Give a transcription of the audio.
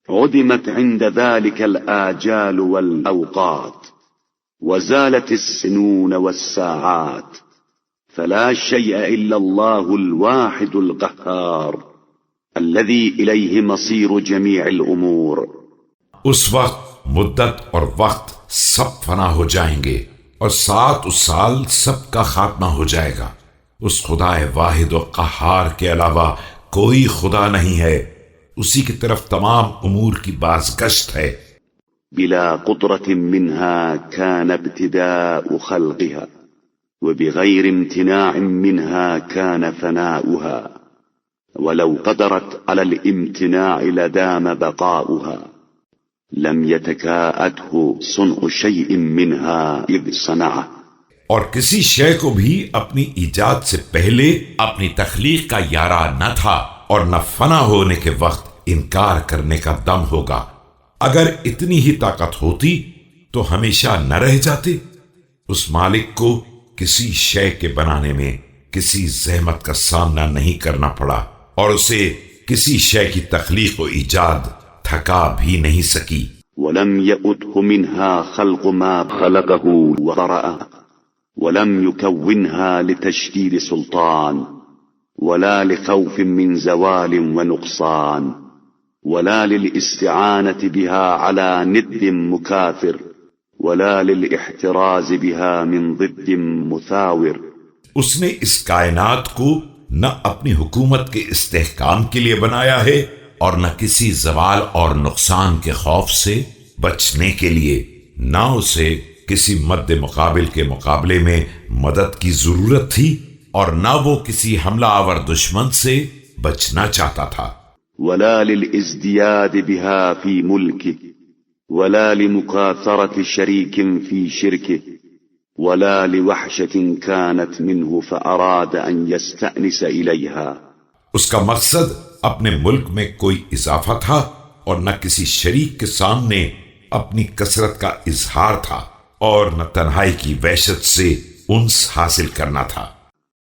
عدمت عند ذلك الآجال والأوقات، وزالت السنون والساعات، فلا شيء إلا الله الواحد القهار الذي إليه مصير جميع الأمور۔ اس وقت مدت اور وقت سب فنا ہو جائیں گے، اور ساتھ اس سال سب کا خاتمہ ہو جائے گا۔ اس خدا واحد و قہار کے علاوہ کوئی خدا نہیں ہے، اسی کی طرف تمام امور کی بازگشت ہے۔ بلا قدرة منها كان ابتداء خلقها، وبغير امتناع منها كان فناؤها، ولو قدرت على الامتناع لدام بقاؤها، لم يتكاءته صنع شيء منها إذ صنعه۔ اور کسی شے کو بھی اپنی ایجاد سے پہلے اپنی تخلیق کا یارہ نہ تھا، اور نہ فنا ہونے کے وقت انکار کرنے کا دم ہوگا۔ اگر اتنی ہی طاقت ہوتی تو ہمیشہ نہ رہ جاتے۔ اس مالک کو کسی شے کے بنانے میں کسی زحمت کا سامنا نہیں کرنا پڑا، اور اسے کسی شے کی تخلیق و ایجاد تھکا بھی نہیں سکی۔ ولم يؤته منها خلق ما خلقه وطرأه، ولم يكونها لتشديد سلطان، ولا لخوف من زوال ونقصان، ولا للاستعانة بها على ند مكافر، ولا للاحتراز بها من ضد مثاور۔ اس نے اس کائنات کو نہ اپنی حکومت کے استحکام کے لیے بنایا ہے، اور نہ کسی زوال اور نقصان کے خوف سے بچنے کے لیے، نہ اسے کسی مد مقابل کے مقابلے میں مدد کی ضرورت تھی، اور نہ وہ کسی حملہ آور دشمن سے بچنا چاہتا تھا۔ ولا للازدياد بها في ملكه، ولا لمكاثرة شريك في شركه، ولا لوحشة كانت منه فأراد أن يستأنس إليها۔ اس کا مقصد اپنے ملک میں کوئی اضافہ تھا، اور نہ کسی شریک کے سامنے اپنی کثرت کا اظہار تھا، اور نہ تنہائی کی وحشت سے انس حاصل کرنا تھا۔